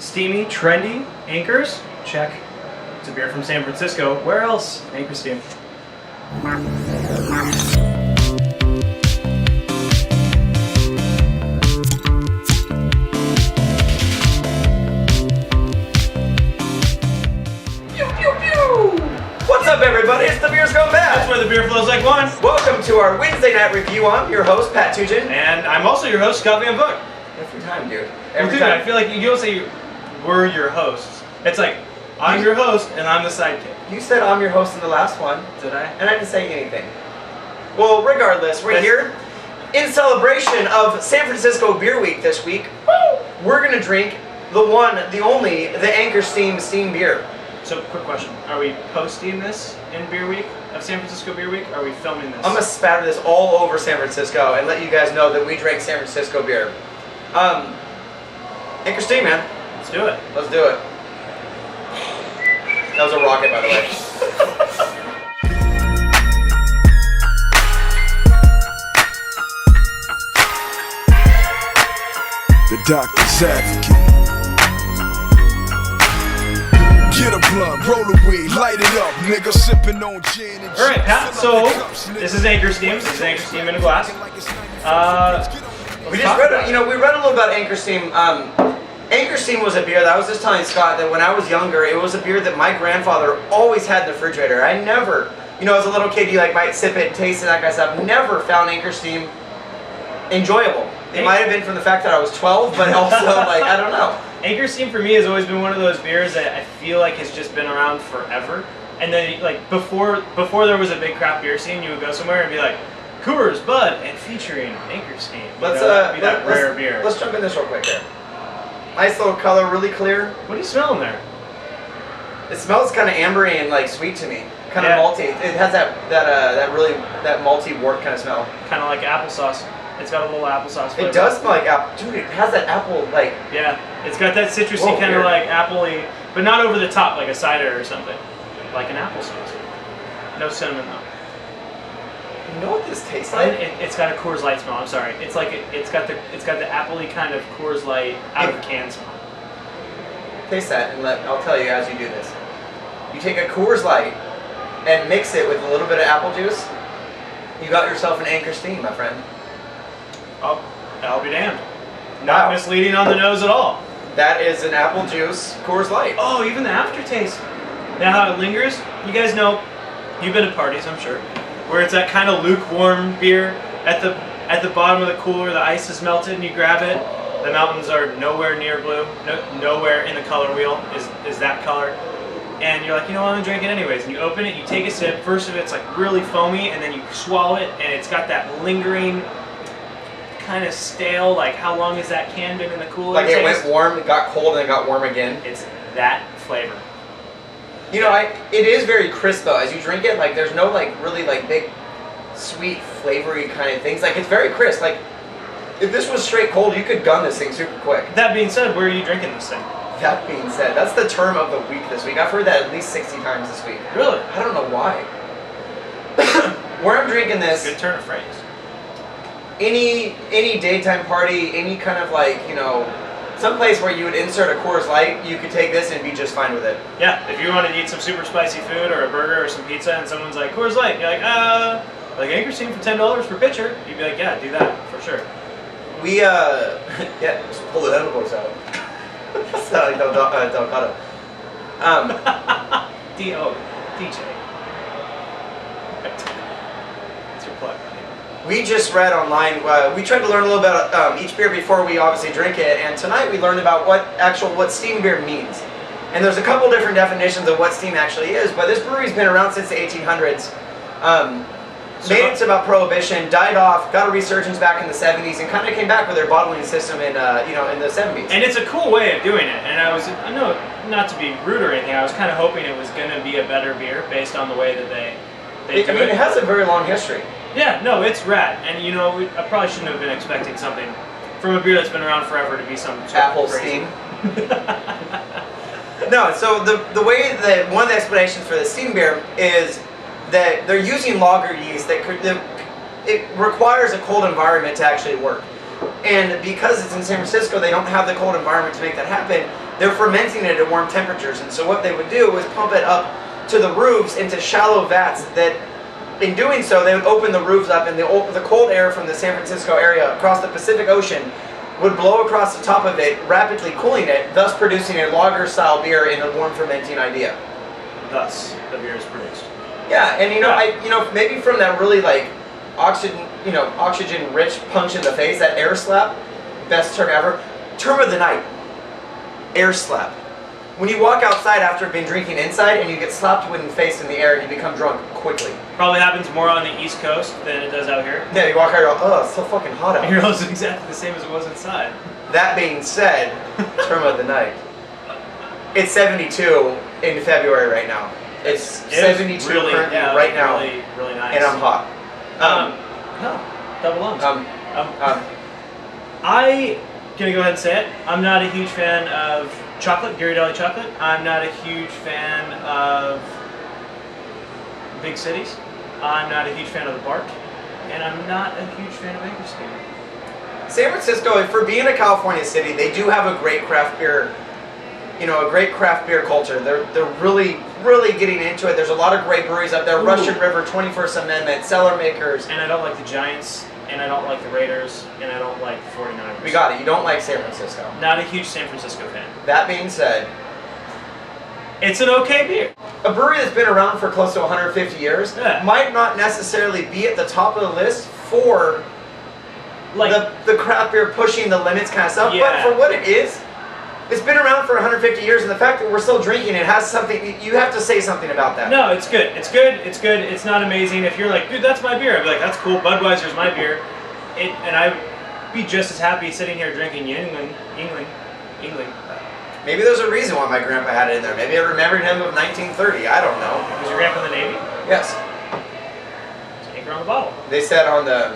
Steamy, trendy, Anchors? Check. It's a beer from San Francisco. Where else? Anchor Steam. What's up, everybody? It's The Beer's Going Bad. That's where the beer flows like wine. Welcome to our Wednesday night review. I'm your host, Pat Tugin. And I'm also your host, Scott Van Vook. Every time, dude. Every time. I feel like you don't say we're your hosts. It's like, I'm your host and I'm the sidekick. You said I'm your host in the last one. Did I? And I didn't say anything. Well, regardless, we're here in celebration of San Francisco Beer Week this week. Woo! We're going to drink the one, the only, the Anchor Steam beer. So, quick question. Are we posting this in Beer Week of San Francisco Beer Week? Or are we filming this? I'm going to spatter this all over San Francisco and let you guys know that we drank San Francisco beer. Anchor Steam, man. Let's do it. Let's do it. That was a rocket, by the way. The doctor's advocate. Get a blunt, roll a weed, light it up, nigga sipping on gin and all right, Pat. So this is Anchor Steam. This is Anchor Steam in a glass. We just read, we read a little about Anchor Steam. Anchor Steam was a beer that I was just telling Scott that when I was younger, it was a beer that my grandfather always had in the refrigerator. I never, as a little kid, you might sip it, taste it, that kind of stuff. Never found Anchor Steam enjoyable. It might have been from the fact that I was 12, but also I don't know. Anchor Steam for me has always been one of those beers that I feel like has just been around forever. And then before there was a big craft beer scene, you would go somewhere and be like, Coors, Bud, and featuring Anchor Steam. Let's rare beer. Let's jump in this real quick here. Nice little color, really clear. What are you smelling there? It smells kind of ambery and sweet to me. Kind of malty. It has that malty wort kind of smell. Kind of like applesauce. It's got a little applesauce flavor. It does smell like apple. Dude, it has that apple Yeah, it's got that citrusy kind of like appley, but not over the top like a cider or something. Like an applesauce. No cinnamon though. You know what this tastes like? It's got a Coors Light smell. I'm sorry. It's like it's got the appley kind of Coors Light out of a can smell. Taste that, and I'll tell you as you do this. You take a Coors Light and mix it with a little bit of apple juice. You got yourself an Anchor Steam, my friend. Oh, I'll be damned. Not misleading on the nose at all. That is an apple juice Coors Light. Oh, even the aftertaste. Now how it lingers. You guys know, you've been to parties, I'm sure, where it's that kind of lukewarm beer at the bottom of the cooler. The ice is melted, and you grab it. The mountains are nowhere near blue. Nowhere in the color wheel is that color. And you're like, I'm gonna drink it anyways. And you open it, you take a sip. First of it's like really foamy, and then you swallow it, and it's got that lingering, kind of stale. Like, how long has that can been in the cooler? Like it went warm, it got cold, and it got warm again. It's that flavor. It is very crisp though. As you drink it, there's no really big, sweet, flavory kind of things. It's very crisp. If this was straight cold, you could gun this thing super quick. That being said, where are you drinking this thing? That being said, that's the term of the week this week. I've heard that at least 60 times this week. Really? I don't know why. Where I'm drinking this. Good turn of phrase. Any daytime party, any kind of some place where you would insert a Coors Light, you could take this and be just fine with it. Yeah, if you want to eat some super spicy food or a burger or some pizza and someone's like, Coors Light, you're like Anchor Steam for $10 per pitcher, you'd be like, yeah, do that, for sure. We, just pull the edibles out. It's not like Delgado. DJ. That's your plug, buddy. We just read online, we tried to learn a little bit about each beer before we obviously drink it, and tonight we learned about what steam beer means. And there's a couple different definitions of what steam actually is, but this brewery's been around since the 1800s. Made it to about Prohibition, died off, got a resurgence back in the 70s, and kind of came back with their bottling system in the 70s. And it's a cool way of doing it. And I know, not to be rude or anything, I was kind of hoping it was going to be a better beer based on the way that they do it. It has a very long history. Yeah, no, it's rad. And I probably shouldn't have been expecting something from a beer that's been around forever to be some sort Apple of crazy. Steam. No, so the way that one of the explanations for the steam beer is that they're using lager yeast it requires a cold environment to actually work. And because it's in San Francisco, they don't have the cold environment to make that happen. they're fermenting it at warm temperatures. And so what they would do is pump it up to the roofs into shallow vats that, in doing so, they would open the roofs up, and the cold air from the San Francisco area across the Pacific Ocean would blow across the top of it, rapidly cooling it, thus producing a lager-style beer in a warm fermenting idea. Thus, the beer is produced. Yeah, and maybe from that really like oxygen-rich punch in the face, that air slap, best term ever. Term of the night, air slap. When you walk outside after being drinking inside and you get slapped in the face in the air and you become drunk quickly. Probably happens more on the East Coast than it does out here. Yeah, you walk out and go, oh, it's so fucking hot out. Here it's exactly the same as it was inside. That being said, term of the night. It's 72 in February right now. It's 72 really, currently yeah, right now. Really, really nice. And I'm hot. Double lungs. I gonna go ahead and say it. I'm not a huge fan of chocolate, Ghirardelli chocolate. I'm not a huge fan of big cities. I'm not a huge fan of the bark, and I'm not a huge fan of Anchor Steam. San Francisco, for being a California city, they do have a great craft beer, a great craft beer culture. They're really, really getting into it. There's a lot of great breweries up there. Ooh. Russian River, 21st Amendment, Cellar Makers. And I don't like the Giants, and I don't like the Raiders, and I don't like the 49ers. We got it. You don't like San Francisco. Not a huge San Francisco fan. That being said, it's an okay beer. A brewery that's been around for close to 150 years might not necessarily be at the top of the list for like the craft beer pushing the limits kind of stuff, but for what it is, it's been around for 150 years, and the fact that we're still drinking it has something. You have to say something about that. No, it's good. It's good. It's good. It's not amazing. If you're like, dude, that's my beer, I'd be like, that's cool. Budweiser's my beer, and I'd be just as happy sitting here drinking Yingling. Maybe there's a reason why my grandpa had it in there. Maybe I remembered him of 1930. I don't know. Was your grandpa in the Navy? Yes. It's Anchor on the bottle. They said on the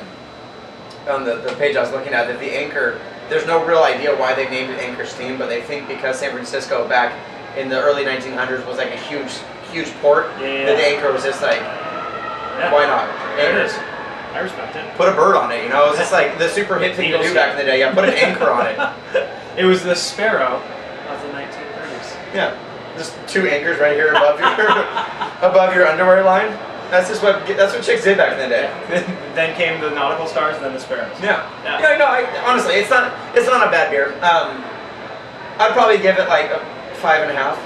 page I was looking at that the Anchor, there's no real idea why they named it Anchor Steam, but they think because San Francisco back in the early 1900s was like a huge port, that the Anchor was just like, why not? There it is. I respect it. Put a bird on it, It was just like the super hip thing to do back in the day. Yeah, put an anchor on it. It was the Sparrow of the 1930s. Yeah, just two anchors right here above your underwear line. That's what chicks did back in the day. Then came the nautical stars, and then the sparrows. Yeah. No. Honestly, it's not a bad beer. I'd probably give it like a 5.5.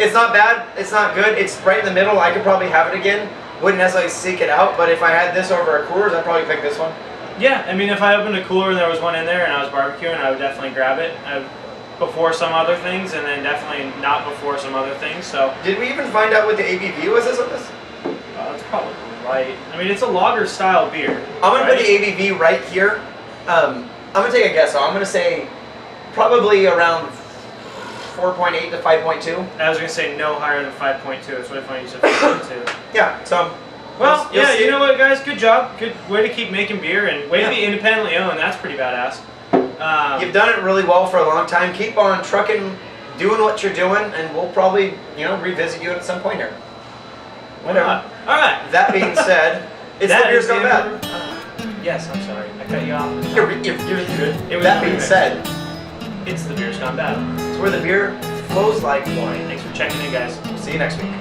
It's not bad. It's not good. It's right in the middle. I could probably have it again. Wouldn't necessarily seek it out, but if I had this over a Coors, I'd probably pick this one. Yeah, I mean, if I opened a cooler and there was one in there and I was barbecuing, I would definitely grab it before some other things, and then definitely not before some other things. So, did we even find out what the ABV was on this? That's probably right. I mean, it's a lager style beer. I'm gonna put the ABV right here. I'm gonna take a guess. So I'm gonna say probably around 4.8 to 5.2. I was gonna say no higher than 5.2. It's really funny you said 5.2. Yeah. So. Well, you know what, guys? Good job. Good way to keep making beer and way to be independently owned. That's pretty badass. You've done it really well for a long time. Keep on trucking, doing what you're doing, and we'll probably, revisit you at some point here. Whatever. All right. That being said, it's the Beers Gone Bad. Yes, I'm sorry. I cut you off. You're good. That being said, it's the Beers Gone Bad. It's where the beer flows like wine. Thanks for checking in, guys. We'll see you next week.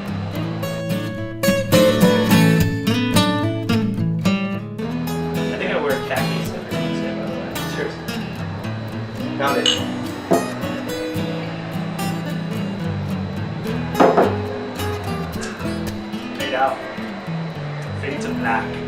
I think I wear khakis every Wednesday, by the way. Cheers. Found it. Fade out. Fade to black.